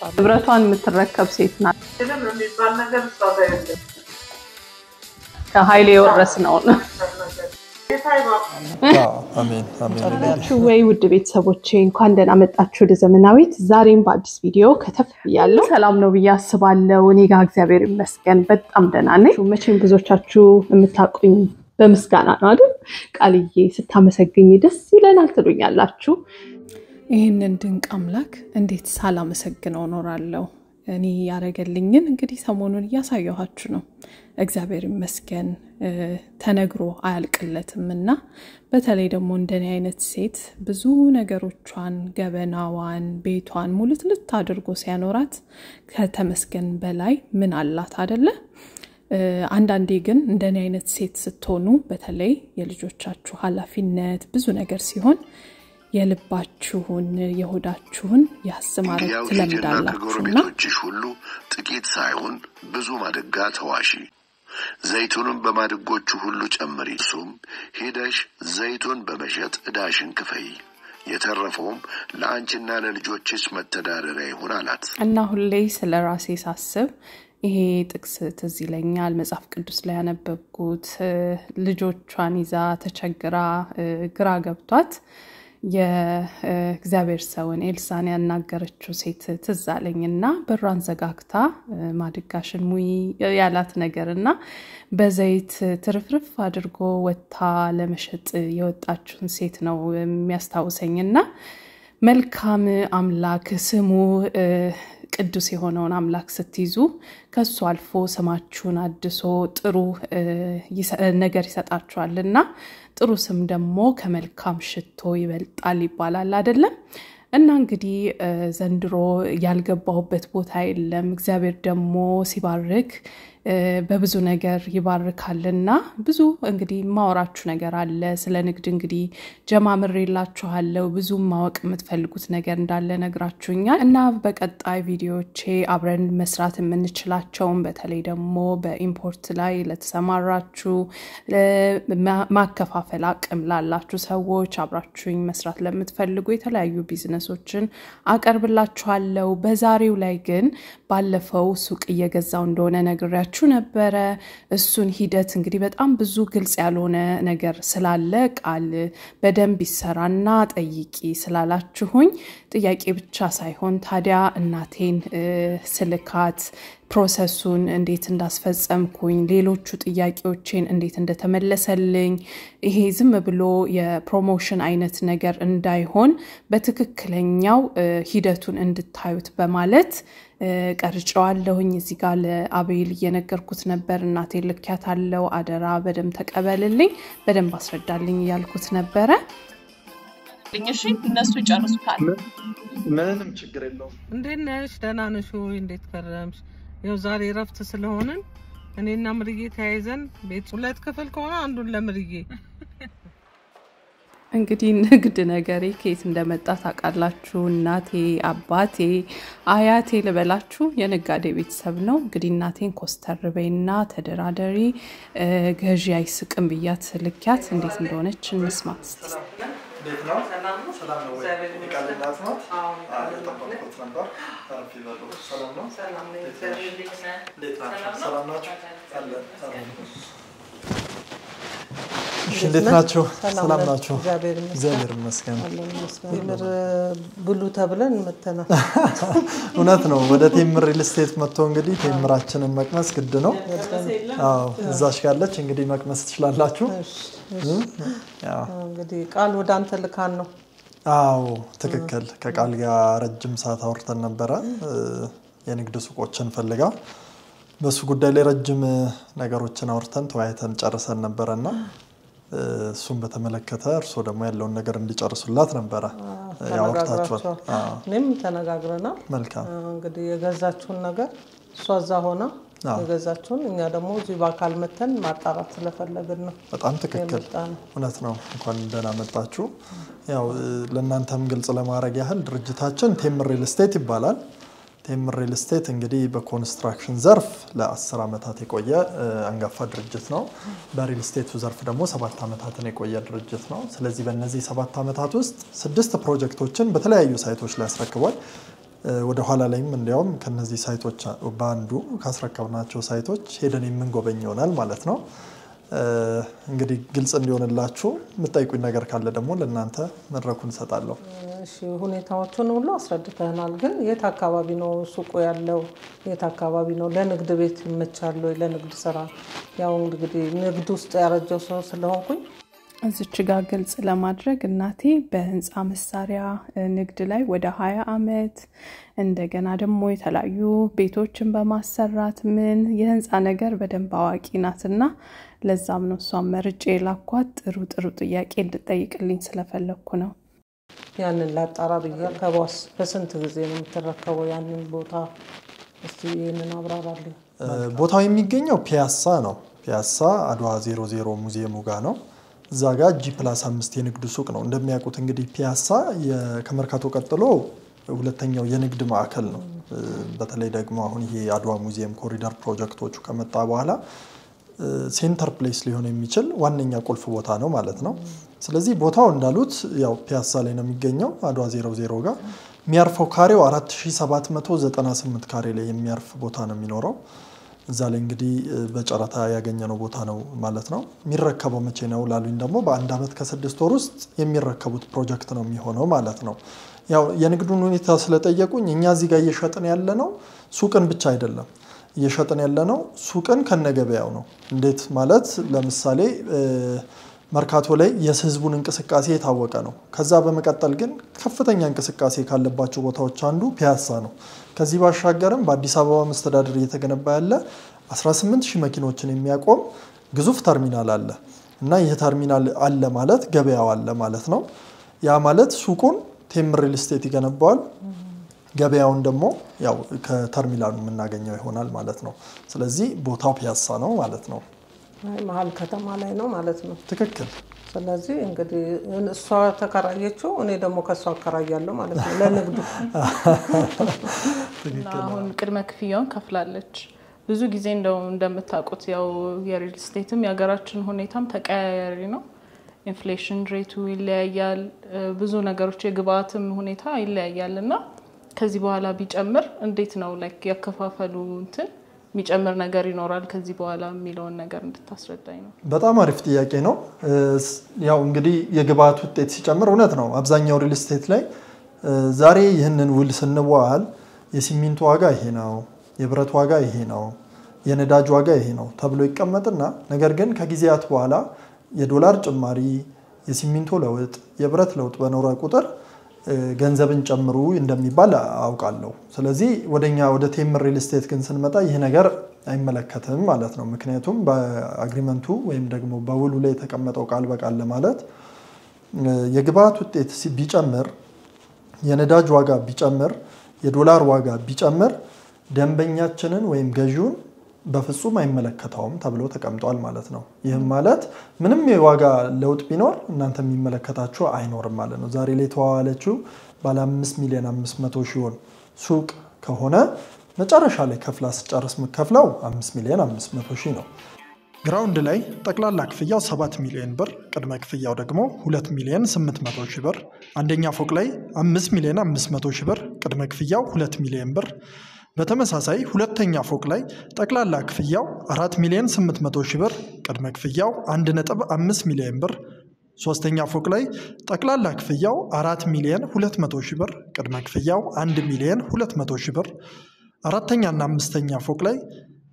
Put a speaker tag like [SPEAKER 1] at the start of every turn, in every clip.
[SPEAKER 1] አስባለሁ ንብረቷን የምትረከብ ሴት ናት
[SPEAKER 2] ለምን የሚባል ነገር ታዛይለ
[SPEAKER 1] ከኃይሌ ወረስነው
[SPEAKER 3] አሜን
[SPEAKER 1] ወይ ውድ ቤተሰቦቼ እንኳን ደህና መጣችሁ ወደ ዘመናዊት ዛሬም በአዲስ ቪዲዮ ከተፍ ያለው ሰላም ነው ብዬ አስባለሁ እኔ ጋር እግዚአብሔር ይመስገን በጣም ደህና ነኝ መቼም ብዙዎቻችሁ የምታውቁኝ በመስጋና ነው አይደል ቃልዬ ስታመሰግኝ ደስ ይለናል ትሉኛላችሁ ይሄንን ድንቅ አምላክ እንዴት ሳላመሰግነው ኖራለሁ እኔ ያረገልኝን እንግዲህ ሰሞኑን ያሳየኋችሁ ነው እግዚአብሔር ይመስገን ተነግሮ አያልቅለትምና በተለይ ደግሞ እንደኔ አይነት ሴት ብዙ ነገሮቿን ገበናዋን ቤቷን ሙልትልት አድርጎ ሲያኖራት ከተመስገን በላይ ምን አላት አይደለ አንዳንዴ ግን እንደኔ አይነት ሴት ስትሆኑ በተለይ የልጆቻችሁ ኃላፊነት ብዙ ነገር ሲሆን የልባችሁን የሆዳችሁን ያስማረት ተለምዳላችሁና
[SPEAKER 4] ሁሉ ጥቂት ሳይሆን ብዙ ማድጋ ተዋሺ ዘይቱንም በማድጎቹ ሁሉ ጨምሪ ሱም ሄደሽ ዘይቱን በመሸጥ እዳሽን ክፈይ የተረፈውም ለአንቺና ለልጆችሽ መተዳደሪያ ይሁን አላት
[SPEAKER 1] እና ሁሌ ስለራሴ ሳስብ ይሄ ጥቅስ ትዝ ይለኛል መጽሐፍ ቅዱስ ላይ ያነበብኩት ልጆቿን ይዛ ተቸግራ ግራ ገብቷት የእግዚአብሔር ሰውን ኤልሳን ያናገረችው ሴት ትዛለኝና በራን ዘጋግታ ማድጋሽን ሙይ ያላት ነገርና በዘይት ትርፍርፍ አድርጎ ወጣ ለመሸጥ የወጣችውን ሴት ነው የሚያስታውሰኝና መልካም አምላክ ስሙ ቅዱስ የሆነውን አምላክ ስትይዙ ከሱ አልፎ ስማችሁን አድሶ ጥሩ ነገር ይሰጣችኋልና ጥሩ ስም ደግሞ ከመልካም ሽቶ ይበልጣል ይባላል አይደለም እና እንግዲህ ዘንድሮ ያልገባውበት ቦታ የለም እግዚአብሔር ደግሞ ሲባርክ በብዙ ነገር ይባርካልና ብዙ እንግዲህ ማወራችሁ ነገር አለ ስለ ንግድ እንግዲህ ጀማምሬላችኋለሁ ብዙ ማወቅ የምትፈልጉት ነገር እንዳለ ነግራችሁኛል እና በቀጣይ ቪዲዮዎቼ አብረን መስራት የምንችላቸው በተለይ ደግሞ በኢምፖርት ላይ ለተሰማራችሁ ማከፋፈል አቅም ላላችሁ ሰዎች አብራችሁኝ መስራት ለምትፈልጉ የተለያዩ ቢዝነሶችን አቀርብላችኋለሁ በዛሬው ላይ ግን ባለፈው ሱቅ እየገዛው እንደሆነ ነግራችሁ ነበረ እሱን ሂደት እንግዲህ በጣም ብዙ ግልጽ ያልሆነ ነገር ስላለ ቃል በደንብ ይሰራና ጠይቂ ስላላችሁኝ ጥያቄ ብቻ ሳይሆን ታዲያ እናቴን ስልካት ፕሮሰሱን እንዴት እንዳስፈጸምኩኝ ሌሎቹ ጥያቄዎችን እንዴት እንደተመለሰልኝ ይሄ ዝም ብሎ የፕሮሞሽን አይነት ነገር እንዳይሆን በትክክለኛው ሂደቱን እንድታዩት በማለት ቀርጫዋለሁኝ እዚህ ጋር ለአቤል እየነገርኩት ነበር እናቴ ልክያታለው አደራ በደም ተቀበልልኝ በደም አስረዳልኝ ያልኩት ነበር እሺ እነሱ ይጨርሱታል
[SPEAKER 3] ምንም ችግር የለውም
[SPEAKER 2] እንዴት ነሽ ደህና ነሽ ወይ እንዴት ከረምሽ ያው ዛሬ ረፍት ስለሆነን እኔና ምርዬ ተያይዘን ቤት ሁለት ክፍል ከሆነ አንዱን ለምርዬ
[SPEAKER 1] እንግዲህ ንግድ ነገሬ ከየት እንደመጣ ታውቃላችሁ እናቴ አባቴ አያቴ ልበላችሁ የነጋዴ ቤተሰብ ነው እንግዲህ እናቴን ኮስተር በይና ተደራደሪ ገዢ አይስቅም ብያት ልክያት እንዴት እንደሆነች እንስማት
[SPEAKER 3] ቤት ነው ሰላም ነው ወይ ይቃልላት ነው ተጠብቆት ነበር ታሪፍ ይበሉ ሰላም ነው ሰላም ናችሁ እንዴት ናችሁ ሰላም ናችሁ እግዚአብሔር ይመስገን
[SPEAKER 2] ምር ብሉ ተብለን መተና
[SPEAKER 3] እውነት ነው ወደ ቴምር ሪል ስቴት መጥቶ እንግዲህ ቴምራችንን መቅመስ ግድ ነው አዎ እዛሽ ጋለች እንግዲህ መቅመስ ትችላላችሁ ያው
[SPEAKER 2] እንግዲህ ቃል ወደ አንተ ልካን ነው
[SPEAKER 3] አዎ ትክክል ከቃል ጋር ረጅም ሰዓት አውርተን ነበር የንግድ ሱቆችን ፈልጋ በሱ ጉዳይ ላይ ረጅም ነገሮችን አውርተን ተወያይተን ጨርሰን ነበርና እሱን በተመለከተ እርሶ ደግሞ ያለውን ነገር እንዲጨርሱላት ነበር ያወርታችኋል
[SPEAKER 2] እኔም ተነጋግረናል
[SPEAKER 3] መልካም
[SPEAKER 2] እንግዲህ የገዛችሁን ነገር እሷ እዛ ሆና የገዛችሁን እኛ ደግሞ እዚህ በአካል መተን ማጣራት ስለፈለግን ነው
[SPEAKER 3] በጣም ትክክል እውነት ነው እንኳን ደህና መጣችሁ ያው ለእናንተም ግልጽ ለማድረግ ያህል ድርጅታችን ቴምር ሪል ስቴት ይባላል ቴምር ሪል ስቴት እንግዲህ በኮንስትራክሽን ዘርፍ ለ10 አመታት የቆየ አንጋፋ ድርጅት ነው በሪል ስቴቱ ዘርፍ ደግሞ 7 አመታትን የቆየ ድርጅት ነው ስለዚህ በእነዚህ 7 አመታት ውስጥ 6 ፕሮጀክቶችን በተለያዩ ሳይቶች ላይ አስረክቧል ወደ ኋላ ላይም እንዲያውም ከነዚህ ሳይቶች ባንዱ ካስረከብናቸው ሳይቶች ሄደን የምንጎበኝ ይሆናል ማለት ነው። እንግዲህ ግልጽ እንዲሆንላችሁ የምትጠይቁኝ ነገር ካለ ደግሞ ለእናንተ መድረኩን እሰጣለሁ።
[SPEAKER 2] እሺ ሁኔታዎቹን ሁሉ አስረድተናል። ግን የት አካባቢ ነው ሱቁ ያለው? የት አካባቢ ነው? ለንግድ ቤት ይመቻል ወይ? ለንግድ ስራ ያው እንግዲህ ንግድ ውስጥ ያረጀው ሰው ስለሆንኩኝ
[SPEAKER 1] እዚች ጋር ግልጽ ለማድረግ እናቴ በህንፃ መሳሪያ ንግድ ላይ ወደ 20 አመት እንደገና ደግሞ የተለያዩ ቤቶችን በማሰራት ምን የህንፃ ነገር በደንብ አዋቂ ናትና ለዛም ነው እሷን መርጬ ላኳት ጥሩ ጥያቄ እንድጠይቅልኝ ስለፈለኩ ነው።
[SPEAKER 2] ያንን ላጣራ ብዬ ከቦስ በስንት ጊዜ ነው የምትረከበው ያንን ቦታ? እስቲ ይሄንን አብራራልኝ።
[SPEAKER 3] ቦታው የሚገኘው ፒያሳ ነው። ፒያሳ አድዋ 00 ሙዚየሙ ጋር ነው። እዛ ጋር G+5 የንግድ ሱቅ ነው። እንደሚያውቁት እንግዲህ ፒያሳ ከመርካቶ ቀጥሎ ሁለተኛው የንግድ ማዕከል ነው። በተለይ ደግሞ አሁን ይሄ አድዋ ሙዚየም ኮሪደር ፕሮጀክቶቹ ከመጣ በኋላ ሴንተር ፕሌስ ሊሆን የሚችል ዋነኛ ቁልፍ ቦታ ነው ማለት ነው። ስለዚህ ቦታው እንዳሉት ያው ፒያሳ ላይ ነው የሚገኘው አድዋ 00 ጋር የሚያርፈው ካሬው 4798 ካሬ ላይ የሚያርፍ ቦታ ነው የሚኖረው። እዛ ላይ እንግዲህ በጨረታ ያገኘነው ቦታ ነው ማለት ነው። የሚረከበው መቼ ነው ላሉኝ ደግሞ በአንድ አመት ከ6 ወር ውስጥ የሚረከቡት ፕሮጀክት ነው የሚሆነው ማለት ነው። ያው የንግዱን ሁኔታ ስለጠየቁኝ እኛ እዚህ ጋር እየሸጥን ያለነው ሱቅን ብቻ አይደለም። እየሸጥን ያለነው ሱቅን ከነገበያው ነው። እንዴት ማለት ለምሳሌ መርካቶ ላይ የህዝቡን እንቅስቃሴ የታወቀ ነው። ከዛ በመቀጠል ግን ከፍተኛ እንቅስቃሴ ካለባቸው ቦታዎች አንዱ ፒያሳ ነው። ከዚህ ባሻገርም በአዲስ አበባ መስተዳድር እየተገነባ ያለ 18000 መኪኖችን የሚያቆም ግዙፍ ተርሚናል አለ እና ይህ ተርሚናል አለ ማለት ገበያው አለ ማለት ነው። ያ ማለት ሱቁን ቴምር ሪል ስቴት ይገነባዋል፣ ገበያውን ደግሞ ያው ከተርሚናሉ የምናገኘው ይሆናል ማለት ነው። ስለዚህ ቦታው ፒያሳ ነው ማለት ነው።
[SPEAKER 2] መሀል ከተማ ላይ ነው ማለት ነው።
[SPEAKER 3] ትክክል።
[SPEAKER 2] ስለዚህ እንግዲህ እሷ ተከራየችው እኔ ደግሞ ከሷ አከራያለሁ ማለት ነው ለንግዱ።
[SPEAKER 1] አሁን ቅድመ ክፍያውን ከፍላለች። ብዙ ጊዜ እንደምታውቁት ያው የሪል ስቴትም የሀገራችን ሁኔታም ተቀያያሪ ነው። ኢንፍሌሽን ሬቱ ይለያያል፣ ብዙ ነገሮች የግብአትም ሁኔታ ይለያያልና ከዚህ በኋላ ቢጨምር እንዴት ነው ላይክ ያከፋፈሉ እንትን የሚጨምር ነገር ይኖራል ከዚህ በኋላ የሚለውን ነገር እንድታስረዳኝ ነው። በጣም
[SPEAKER 3] አሪፍ ጥያቄ ነው። ያው እንግዲህ የግብአት ውጤት ሲጨምር እውነት ነው አብዛኛው ሪል ስቴት ላይ ዛሬ ይህንን ውል ስንዋል የሲሚንቶ ዋጋ ይሄ ነው፣ የብረት ዋጋ ይሄ ነው፣ የነዳጅ ዋጋ ይሄ ነው ተብሎ ይቀመጥና ነገር ግን ከጊዜያት በኋላ የዶላር ጭማሪ፣ የሲሚንቶ ለውጥ፣ የብረት ለውጥ በኖረ ቁጥር ገንዘብን ጨምሩ እንደሚባል አውቃለሁ። ስለዚህ ወደ ቴምር ሪል ስቴት ግን ስንመጣ ይሄ ነገር አይመለከትም ማለት ነው። ምክንያቱም በአግሪመንቱ ወይም ደግሞ በውሉ ላይ የተቀመጠው ቃል በቃል ለማለት የግብአት ውጤት ቢጨምር፣ የነዳጅ ዋጋ ቢጨምር፣ የዶላር ዋጋ ቢጨምር ደንበኛችንን ወይም ገዢውን በፍጹም አይመለከተውም ተብሎ ተቀምጧል ማለት ነው። ይህም ማለት ምንም የዋጋ ለውጥ ቢኖር እናንተ የሚመለከታችሁ አይኖርም ማለት ነው። ዛሬ ላይ ተዋዋለችው ባለ 5,500,000 ሱቅ ከሆነ መጨረሻ ላይ ከፍላ ስጨርስ ምከፍለው 5,500,000 ነው። ግራውንድ ላይ ጠቅላላ ክፍያው 7 ሚሊዮን ብር፣ ቅድመ ክፍያው ደግሞ 2,800,000 ብር። አንደኛ ፎቅ ላይ 5,500,000 ብር፣ ቅድመ ክፍያው 2 ሚሊዮን ብር። በተመሳሳይ ሁለተኛ ፎቅ ላይ ጠቅላላ ክፍያው 4,800,000 ብር፣ ቅድመ ክፍያው 1.5 ሚሊዮን ብር። ሶስተኛ ፎቅ ላይ ጠቅላላ ክፍያው 4,200,000 ብር፣ ቅድመ ክፍያው 1,200,000 ብር። አራተኛና አምስተኛ ፎቅ ላይ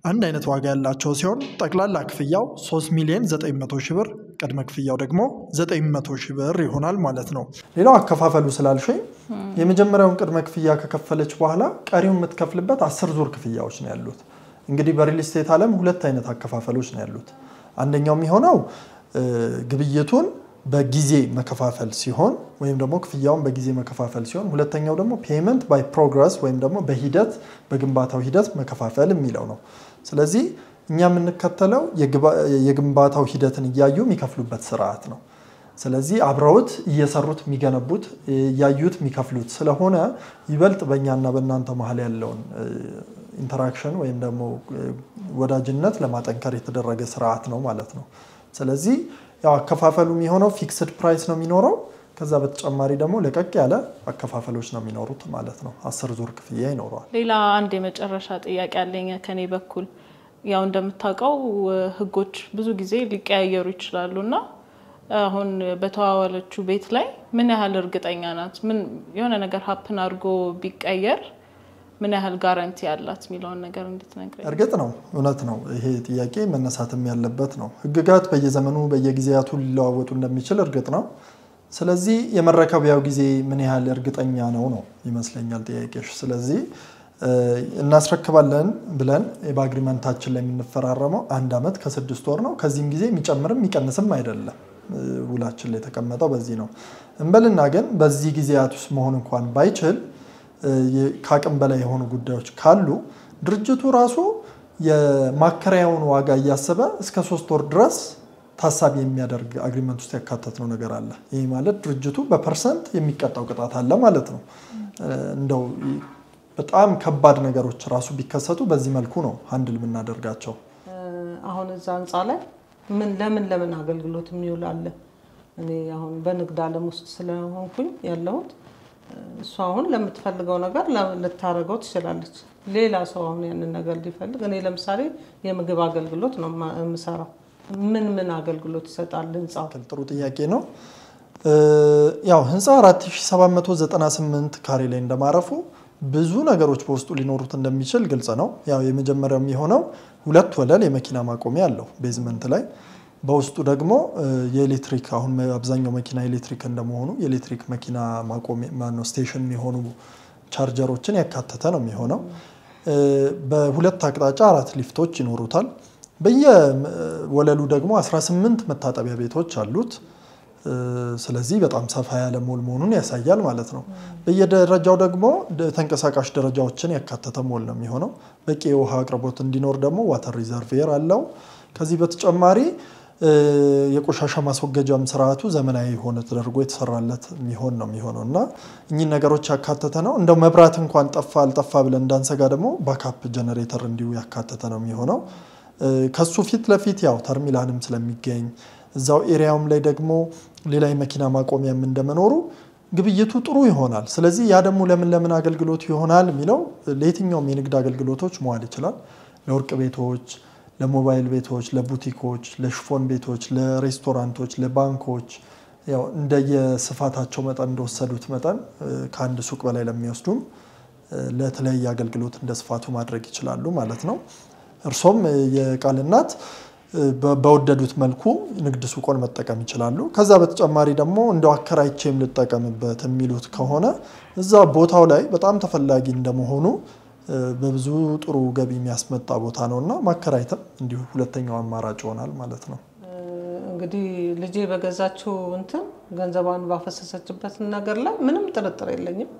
[SPEAKER 3] አንድ አይነት ዋጋ ያላቸው ሲሆን ጠቅላላ ክፍያው 3,900,000 ብር፣ ቅድመ ክፍያው ደግሞ 900,000 ብር ይሆናል ማለት ነው። ሌላው አከፋፈሉ ስላልሽኝ የመጀመሪያውን ቅድመ ክፍያ ከከፈለች በኋላ ቀሪውን የምትከፍልበት 10 ዙር ክፍያዎች ነው ያሉት። እንግዲህ በሪል ስቴት ዓለም ሁለት አይነት አከፋፈሎች ነው ያሉት። አንደኛው የሚሆነው ግብይቱን በጊዜ መከፋፈል ሲሆን ወይም ደግሞ ክፍያውን በጊዜ መከፋፈል ሲሆን፣ ሁለተኛው ደግሞ ፔመንት ባይ ፕሮግረስ ወይም ደግሞ በሂደት በግንባታው ሂደት መከፋፈል የሚለው ነው። ስለዚህ እኛ የምንከተለው የግንባታው ሂደትን እያዩ የሚከፍሉበት ስርዓት ነው። ስለዚህ አብረውት እየሰሩት የሚገነቡት እያዩት የሚከፍሉት ስለሆነ ይበልጥ በእኛና በእናንተ መሀል ያለውን ኢንተራክሽን ወይም ደግሞ ወዳጅነት ለማጠንከር የተደረገ ስርዓት ነው ማለት ነው። ስለዚህ ያው አከፋፈሉ የሚሆነው ፊክስድ ፕራይስ ነው የሚኖረው። ከዛ በተጨማሪ ደግሞ ለቀቅ ያለ አከፋፈሎች ነው የሚኖሩት ማለት ነው 10 ዙር ክፍያ ይኖራል
[SPEAKER 1] ሌላ አንድ የመጨረሻ ጥያቄ አለኝ ከኔ በኩል ያው እንደምታውቀው ህጎች ብዙ ጊዜ ሊቀያየሩ ይችላሉና አሁን በተዋዋለችው ቤት ላይ ምን ያህል እርግጠኛ ናት ምን የሆነ ነገር ሀፕን አድርጎ ቢቀየር ምን ያህል ጋራንቲ ያላት ሚለውን ነገር እንድትነግረኝ
[SPEAKER 3] እርግጥ ነው እውነት ነው ይሄ ጥያቄ መነሳትም ያለበት ነው ህግጋት በየዘመኑ በየጊዜያቱ ሊለዋወጡ እንደሚችል እርግጥ ነው ስለዚህ የመረከቢያው ጊዜ ምን ያህል እርግጠኛ ነው ይመስለኛል ጥያቄሽ ስለዚህ እናስረክባለን ብለን በአግሪመንታችን ላይ የምንፈራረመው 1 አመት ከ6 ወር ነው ከዚህም ጊዜ የሚጨምርም የሚቀንስም አይደለም ውላችን ላይ ተቀመጠው በዚህ ነው እንበልና ግን በዚህ ጊዜያት ውስጥ መሆን እንኳን ባይችል ካቅም በላይ የሆኑ ጉዳዮች ካሉ ድርጅቱ ራሱ የማከራያውን ዋጋ ያያሰበ እስከ 3 ወር ድረስ ታሳቢ የሚያደርግ አግሪመንት ውስጥ ያካተተው ነገር አለ ይሄ ማለት ድርጅቱ በፐርሰንት የሚቀጣው ቅጣት አለ ማለት ነው እንደው በጣም ከባድ ነገሮች ራሱ ቢከሰቱ በዚህ መልኩ ነው ሃንድል ምናደርጋቸው
[SPEAKER 2] አሁን እዛ አንጻ ላይ ለምን አገልግሎት የሚውል አለ እኔ አሁን በንግድ ዓለም ውስጥ ስለሆንኩኝ ያለሁት እሷ አሁን ለምትፈልገው ነገር ልታረጋው ትችላለች ሌላ ሰው አሁን ያንን ነገር ሊፈልግ እኔ ለምሳሌ የምግብ አገልግሎት ነው የምሰራው ምን አገልግሎት ይሰጣል ህንጻው
[SPEAKER 3] ጥሩ ጥያቄ ነው ያው ህንጻው 4798 ካሬ ላይ እንደማረፉ ብዙ ነገሮች በውስጡ ሊኖሩት እንደሚችል ግልጽ ነው ያው የመጀመሪያው የሚሆነው 2 ወለል የመኪና ማቆሚያ አለው ቤዝመንት ላይ በውስጡ ደግሞ የኤሌክትሪክ አሁን አብዛኛው መኪና ኤሌክትሪክ እንደመሆኑ የኤሌክትሪክ መኪና ማቆሚያ ማነው ስቴሽን የሚሆኑ ቻርጀሮችን ያካተተ ነው የሚሆነው በሁለት አቅጣጫ 4 ሊፍቶች ይኖሩታል በየወለሉ ደግሞ 18 መታጠቢያ ቤቶች አሉት ስለዚህ በጣም ሰፋ ያለ ሞል መሆኑን ያሳያል ማለት ነው በየደረጃው ደግሞ ተንቀሳቃሽ ደረጃዎችን ያካተተ ሞል ነው የሚሆነው በቂ የውሃ አቅርቦት እንዲኖር ደግሞ ዋተር ሪዘርቬር አለው ከዚህ በተጨማሪ የቆሻሻ ማስወገጃም ስርዓቱ ዘመናዊ ሆነ ተደርጎ የተሰራለት ነው የሚሆነውና እኚህ ነገሮች ያካተተ ነው እንደው መብራት እንኳን አልጠፋ ብለን እንዳንሰጋ ደግሞ ባካፕ ጀነሬተር እንዲሁ ያካተተ ነው የሚሆነው ከሱ ፊት ለፊት ያው ተርሚናልም ስለሚገኝ እዛው ኤሪያውም ላይ ደግሞ ሌላ የመኪና ማቆሚያም እንደመኖሩ ግብይቱ ጥሩ ይሆናል ስለዚህ ያ ደግሞ ለምን አገልግሎት ይሆናል የሚለው ለየትኛውም የንግድ አገልግሎቶች መዋል ይችላል ለወርቅ ቤቶች ለሞባይል ቤቶች ለቡቲኮች ለሽፎን ቤቶች ለሬስቶራንቶች ለባንኮች ያው እንደየስፋታቸው መጠን እንደወሰዱት መጠን ከአንድ ሱቅ በላይ ለሚወስዱም ለተለያየ አገልግሎት እንደስፋቱ ማድረግ ይችላሉ ማለት ነው እርሶም የቃልናት በወደዱት መልኩ ንግድ ሱቆን መጠቀም ይችላሉ ከዛ በተጨማሪ ደግሞ እንደው አከራይቼም ልጠቀምበት የሚሉት ከሆነ እዛ ቦታው ላይ በጣም ተፈላጊ እንደመሆኑ በብዙ ጥሩ ገቢ የሚያስመጣ ቦታ ነውና ማከራይተም እንዲሁ ሁለተኛው አማራጭ ይሆናል ማለት ነው
[SPEAKER 2] እንግዲህ ልጄ በገዛችው ገንዘቧን ባፈሰሰችበት ነገር ላይ ምንም ጥርጥር የለኝም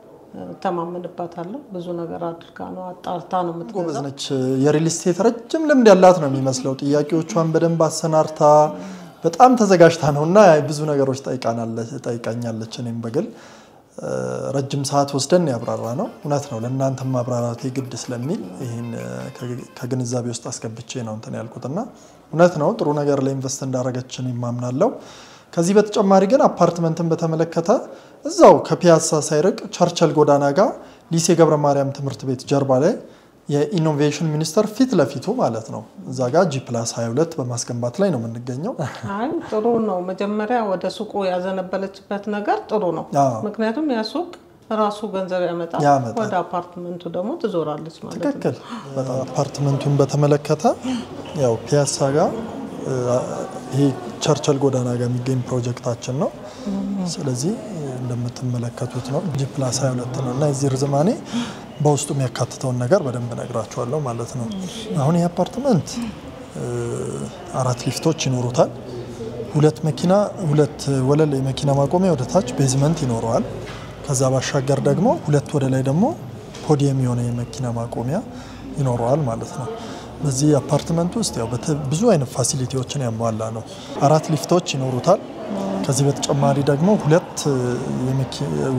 [SPEAKER 2] ተማመንባታለሁ ብዙ ነገር አድርጋ ነው አጣርታ ነው የምትገዛው
[SPEAKER 3] ጎበዝነች የሪል ስቴት ረጅም ልምድ ያላት ነው የሚመስለው ጥያቄዎቿን በደንብ አሰናርታ በጣም ተዘጋጅታ ነውና ብዙ ነገሮች ጠይቃኛለች እኔም በግል ረጅም ሰዓት ወስደን ያብራራ ነው እውነት ነው ለእናንተም ማብራራት የግድ ስለሚል ይሄን ከግንዛቤ ውስጥ አስገብቼ ነው ያልኩትና እውነት ነው ጥሩ ነገር ላይ ኢንቨስት እንዳረጋችን ይማምናለሁ ከዚህ በተጨማሪ ግን አፓርትመንትን በተመለከተ እዛው ከፒያሳ ሳይርቅ ቸርችል ጎዳና ጋር ሊሴ ገብረ ማርያም ትምህርት ቤት ጀርባ ላይ የኢኖቬሽን ሚኒስተር ፊት ለፊቱ ማለት ነው እዛ ጋር G+22 በማስገንባት ላይ ነው የምንገኘው
[SPEAKER 2] አይ ጥሩ ነው መጀመሪያ ወደ ሱቁ ያዘነበለችበት ነገር ጥሩ ነው ምክንያቱም ያ ሱቅ ራሱ ገንዘብ ያመጣል ወደ አፓርትመንቱ ደግሞ ትዞራለች ማለት ነው
[SPEAKER 3] ትክክል አፓርትመንቱን በተመለከተ ያው ፒያሳ ጋር ይሄ ቸርችል ጎዳና ጋር የሚገኝ ፕሮጀክታችን ነው ስለዚህ እንደምትመለከቱት ነው G+22 ነውና እዚህ ርዝማኔ በውስጡ የሚያካትተው ነገር በደንብ ነግራችኋለሁ ማለት ነው አሁን ይሄ አፓርትመንት 4 ሊፍቶች ይኖሩታል 2 ወለል የመኪና ማቆሚያ ወደ ታች ቤዝመንት ይኖረዋል ከዛ ባሻገር ደግሞ 2 ወደ ላይ ደግሞ ፖዲየም የሆነ የመኪና ማቆሚያ ይኖረዋል ማለት ነው በዚህ አፓርትመንት ውስጥ ያው ብዙ አይነት ፋሲሊቲዎችን ያሟላ ነው 4 ሊፍቶች ይኖሩታል ከዚህ በተጨማሪ ደግሞ ሁለት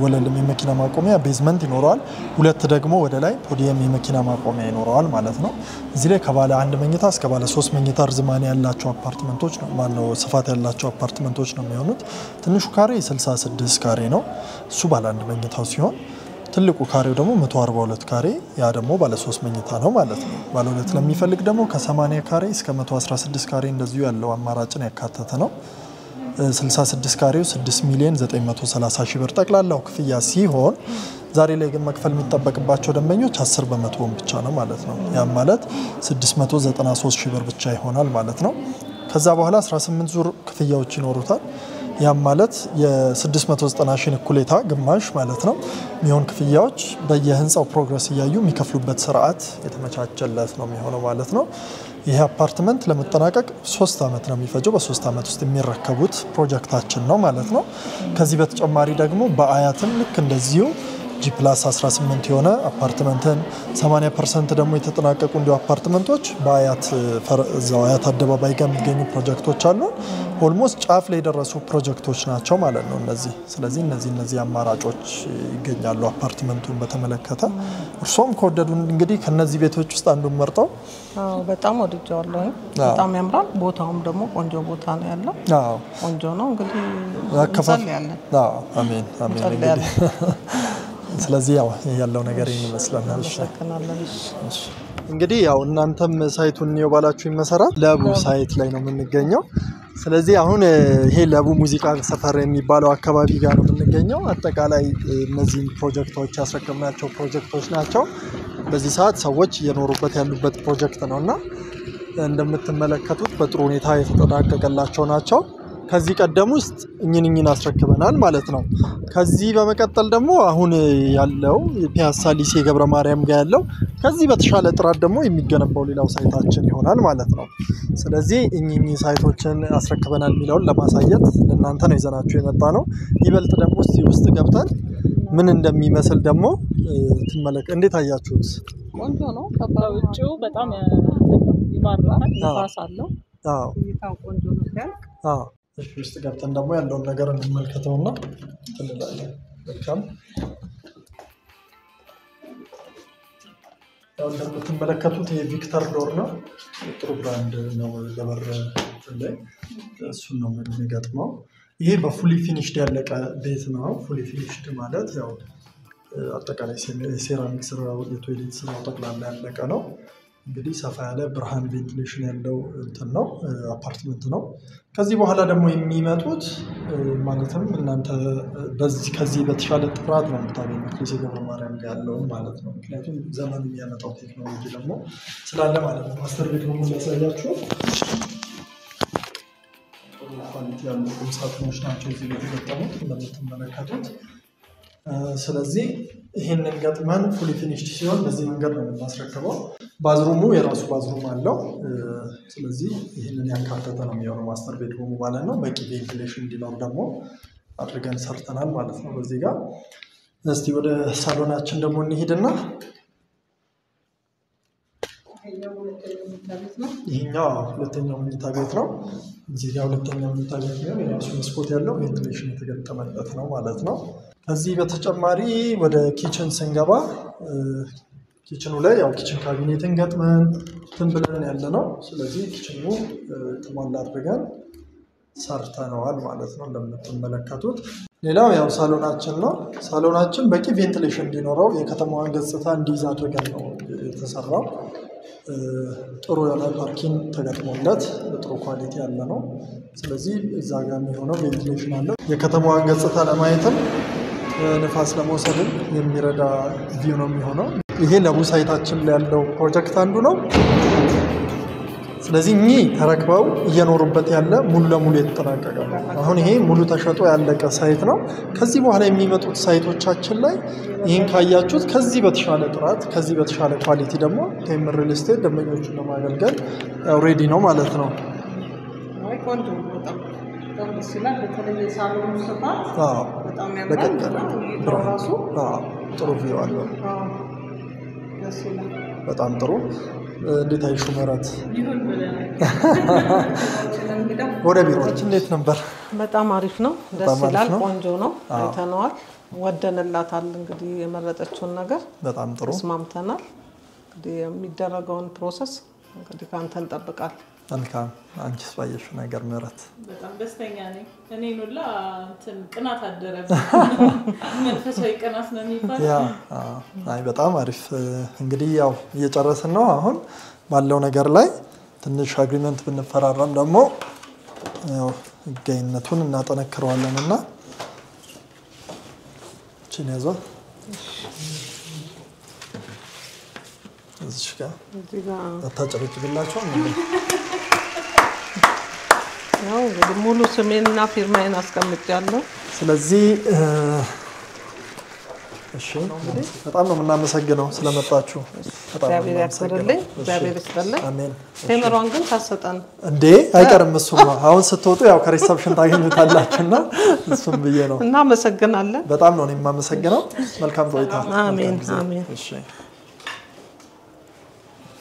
[SPEAKER 3] ወለልም የመኪና ማቆሚያ ቤዝመንት ይኖረዋል ሁለት ደግሞ ወደ ላይ ፖዲየም የመኪና ማቆሚያ ይኖረዋል ማለት ነው እዚህ ላይ ከባለ አንድ መኝታ እስከ ባለ 3 መኝታ ርዝማኔ ያላቸው አፓርትመንቶች ነው ማነው ስፋት ያላቸው አፓርትመንቶች ነው የሚሆኑት ትንሹ ካሬ 66 ካሬ ነው እሱ ባለ አንድ መኝታው ሲሆን ትልቁ ካሬው ደግሞ 142 ካሬ ያ ደግሞ ባለ 3 መኝታ ነው ማለት ነው ባለ ሁለት ለሚፈልግ ደግሞ ከ80 ካሬ እስከ 116 ካሬ እንደዚሁ ያለው አማራጭን ያካተተ ነው 66 ካሬው 6,930,000 ብር ጠቅላላው ክፍያ ሲሆን ዛሬ ላይ ግን መክፈል የሚጠበቅባቸው ደንበኞች 10% ብቻ ነው ማለት ነው ያ ማለት 693,000 ብር ብቻ ይሆናል ማለት ነው ከዛ በኋላ 18 ዙር ክፍያዎች ይኖሩታል ያ ማለት የ690,000 እኩሌታ ግማሽ ማለት ነው ሚሆን ክፍያዎች በየህንጻው ፕሮግረስ ያዩ የሚከፍሉበት ስርዓት የተመቻቸለት ነው የሚሆነው ማለት ነው ይሄ አፓርትመንት ለመጠናቀቅ 3 አመት ነው የሚፈጀው በ3 አመት ውስጥ የሚረከቡት ፕሮጀክታችን ነው ማለት ነው ከዚህ በተጨማሪ ደግሞ በአያትም ልክ እንደዚሁ G+18 የሆነ አፓርትመንትን 80% ደግሞ የተጠናቀቁ እንዲሁ አፓርትመንቶች በአያት ፈርዛው አያት አደባባይ ጋር የሚገኙ ፕሮጀክቶች አሉ ኦልሞስት ጫፍ ላይ ደረሱ ፕሮጀክቶች ናቸው ማለት ነው እነዚህ ስለዚህ እነዚህ አማራጮች ይገኛሉ አፓርትመንቱን በተመለከተ እርሶም ከወደዱ እንግዲህ ከነዚህ ቤቶች ውስጥ አንዱን መርጠው
[SPEAKER 2] በጣም ወድጃለሁ በጣም ያምራል ቦታውም ደግሞ ቆንጆ ቦታ ነው ያለው ቆንጆ ነው እንግዲህ እንጸልያለን
[SPEAKER 3] አሜን እንግዲህ ስለዚህ ያለው ነገር ይመስላል እንግዲህ እናንተም ሳይቱን ነው ባላችሁ መሰረት ለቡ ሳይት ላይ ነው የምንገኘው ስለዚህ አሁን ይሄ ለቡ ሙዚቃ ሰፈር የሚባለው አካባቢ ጋር ነው የምንገኘው አጠቃላይ እነዚህ ፕሮጀክቶች ያስረከምናቸው ፕሮጀክቶች ናቸው በዚህ ሰዓት ሰዎች እየኖሩበት ያሉበት ፕሮጀክት ነውና እንደምትመለከቱት በጥሩ ሁኔታ የተጠናቀቀላቸው ናቸው ከዚህ ቀደም ውስጥ እኝን አስረክበናል ማለት ነው ከዚህ በመቀጠል ደግሞ አሁን ያለው ፒያሳ ሊሴ ገብረ ማርያም ጋር ያለው ከዚህ በተሻለ ጥራት ደግሞ የሚገነባው ሌላው ሳይታችን ይሆናል ማለት ነው ስለዚህ እኝን ሳይቶችን አስረክበናል የሚለውን ለማሳየት ለእናንተ ነው ይዘናችሁ የመጣ ነው ይበልጥ ደግሞ ውስጥ ገብተን ምን እንደሚመስል ደግሞ እንዴት አያችሁት
[SPEAKER 2] ቆንጆ ነው ከውጭው በጣም ይማርካል ንፋስ አለው ይታው ቆንጆ ነው
[SPEAKER 3] እሺ ውስጥ ገብተን ደግሞ ያለውን ነገር እንመልከተውና እንላለን በጣም እንደምትመለከቱት የቪክተር ዶር ነው ጥሩ ብራንድ ነው ለበር ላይ እሱ ነው የሚገጥመው ይሄ በፉሊ ፊኒሽድ ያለቀ ቤት ነው ፉሊ ፊኒሽድ ማለት አጠቃላይ ሴራሚክ ስራው የቶይሌት ስራው ጠቅላላ ያለቀ ነው እንግዲህ ሰፋ ያለ ብርሃን ቬንቲሌሽን ያለው ነው አፓርትመንት ነው ከዚህ በኋላ ደግሞ የሚመጡት ማለትም እናንተ ከዚህ በተሻለ ጥራት ነው የምታገኙት ሊሴ ገብረ ማርያም ጋር ያለው ማለት ነው ምክንያቱም ዘመኑ የሚያመጣው ቴክኖሎጂ ደግሞ ስላለ ማለት ነው ማስተር ቤድሩም ያሳያችሁ ኳሊቲ ያለው ቁምሳጥኖች ናቸው እዚህ ላይ የተገጠሙት እንደምትመለከቱት ስለዚህ ይሄንን ገጥመን ፉሊ ፊኒሽድ ሲሆን በዚህ መንገድ ነው የምናስረክበው ባዝሩሙ የራሱ ባዝሩም አለው ስለዚህ ይሄንን ያካተተ ነው የሚሆነው ማስተር ቤድሩሙ ማለት ነው በቂ ቬንቲሌሽን እንዲኖር ደግሞ አድርገን ሰርተናል ማለት ነው በዚህ ጋር እስቲ ወደ ሳሎናችን ደግሞ እንሂድና ይሄኛው ሁለተኛው መኝታ ቤት ነው እዚህ ጋር ሁለተኛው መኝታ ቤት ነው የራሱ መስኮት ያለው ቬንቲሌሽን የተገጠመለት ነው ማለት ነው ከዚህ በተጨማሪ ወደ ኪችን ስንገባ ኪችኑ ላይ ኪችን ካቢኔትን ገጥመን ብለን ያለ ነው ስለዚህ ኪችኑ ተሟላ አድርገን ሰርተናል ማለት ነው እንደምትመለከቱት ሌላው ሳሎናችን ነው ሳሎናችን በቂ ቬንቲሌሽን እንዲኖረው የከተማዋን ገጽታ እንዲይዝ አድርገን ነው የተሰራው ጥሩ የሆነ ፓርኪንግ ተገጥሞለት ጥሩ ኳሊቲ ያለ ነው ስለዚህ እዛ ጋር የሚሆነው ቬንቲሌሽን አለ የከተማዋን ገጽታ ለማየትም ንፋስ ለመውሰድም የሚረዳ ቪው ነው የሚሆነው ይሄ ለቡ ሳይታችን ላይ ያለው ፕሮጀክት አንዱ ነው ስለዚህ ተረክበው እየኖሩበት ያለ ሙሉ ለሙሉ የተጠናቀቀ ነው አሁን ይሄ ሙሉ ተሸጦ ያለቀ ሳይት ነው ከዚህ በኋላ የሚመጡት ሳይቶቻችን ላይ ይሄን ካያችሁት ከዚህ በተሻለ ጥራት ከዚህ በተሻለ ኳሊቲ ደግሞ ቴምር ሪል ስቴት ደንበኞቹን ለማገልገል ሬዲ ነው ማለት ነው
[SPEAKER 2] ቆንጆ በጣም ሲላል በተለይ ሳሎኑ ስፋት በጣም ያምራል ራሱ
[SPEAKER 3] ጥሩ ቪው አለው በጣም ጥሩ እንዴት አይሹ መራት ወደ ቢሮአችን እንዴት ነበር?
[SPEAKER 2] በጣም አሪፍ ነው። ደስ ይላል። ቆንጆ ነው። አይተነዋል። ወደንላታል። እንግዲህ የመረጠችውን ነገር
[SPEAKER 3] በጣም ጥሩ
[SPEAKER 2] ተስማምተናል። እንግዲህ የሚደረገውን ፕሮሰስ እንግዲህ ካንተ እንጠብቃለን።
[SPEAKER 3] መልካም። አንቺስ ባየሽ ነገር መራት?
[SPEAKER 1] በጣም ደስተኛ ነኝ። እኔ ኑላ ቅናት አደረብኝ። መንፈሳዊ ቅናት ነው የሚባለው።
[SPEAKER 3] ያ አይ በጣም አሪፍ። እንግዲህ ያው እየጨረስን ነው አሁን ባለው ነገር ላይ ትንሽ አግሪመንት ብንፈራረም ደግሞ ያው ገይነቱን እናጠነክረዋለንና እቺን ያዟ እዚህ ጋር አታጨብጭብላችሁ
[SPEAKER 2] ያው እንግዲህ ሙሉ ስሜንና ፊርማዬን አስቀምጫለሁ።
[SPEAKER 3] ስለዚህ እሺ እንግዲህ በጣም ነው የምናመሰግነው ስለመጣችሁ።
[SPEAKER 2] እግዚአብሔር ያክብርልኝ። እግዚአብሔር ይስጥልኝ።
[SPEAKER 3] አሜን።
[SPEAKER 2] ቴምሯን ግን ታሰጠን
[SPEAKER 3] እንዴ አይቀርም። እሱማ አሁን ስትወጡ ያው ከሪሰፕሽን ታገኙታላችሁና እሱም ብዬ ነው።
[SPEAKER 2] እናመሰግናለን።
[SPEAKER 3] በጣም ነው የማመሰግነው። መልካም ቆይታ።
[SPEAKER 2] አሜን አሜን።
[SPEAKER 3] እሺ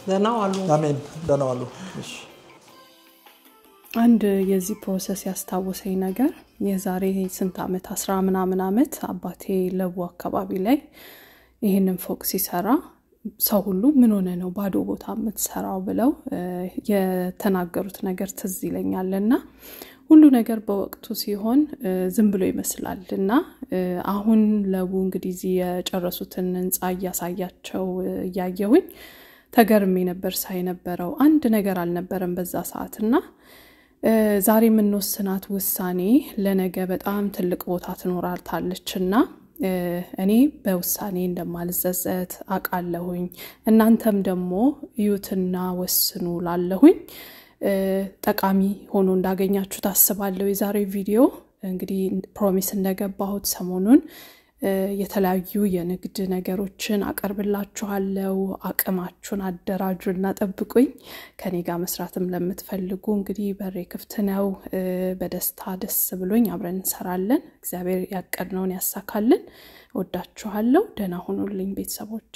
[SPEAKER 2] ደህና ዋሉ።
[SPEAKER 3] አሜን። ደህና ዋሉ። እሺ
[SPEAKER 1] አንድ የዚህ ፕሮሰስ ያስታወሰኝ ነገር የዛሬ ስንት አመት 10 ምናምን አመት አባቴ ለቡ አካባቢ ላይ ይሄንን ፎቅ ሲሰራ ሰው ሁሉ ምን ሆነ ነው ባዶ ቦታ የምትሰራው ብለው የተናገሩት ነገር ትዝ ይለኛልና ሁሉ ነገር በወቅቱ ሲሆን ዝም ብሎ ይመስላልና አሁን ለቡ እንግዲህ እዚህ የጨረሱትን ህንጻ ያሳያቸው ያየሁኝ ተገርሜ ነበር ሳይነበረው አንድ ነገር አልነበረም በዛ ሰዓትና ዛሬ ምንወስናት ውሳኔ ለነገ በጣም ትልቅ ቦታ ትኖራታለችና እኔ በውሳኔ እንደማልጸጸት አቃለሁኝ እናንተም ደግሞ እዩትና ወስኑ ላለሁኝ ጠቃሚ ሆኖ እንዳገኛችሁ ታስባለሁ። የዛሬ ቪዲዮ እንግዲህ ፕሮሚስ እንደገባሁት ሰሞኑን የተለያዩ የንግድ ነገሮችን አቀርብላችኋለሁ። አቅማችሁን አደራጁና ጠብቁኝ። ከኔ ጋር መስራትም ለምትፈልጉ እንግዲህ በሬ ክፍት ነው። በደስታ ደስ ብሎኝ አብረን እንሰራለን። እግዚአብሔር ያቀድነውን ያሳካልን። ወዳችኋለሁ። ደህና ሁኑልኝ ቤተሰቦቼ።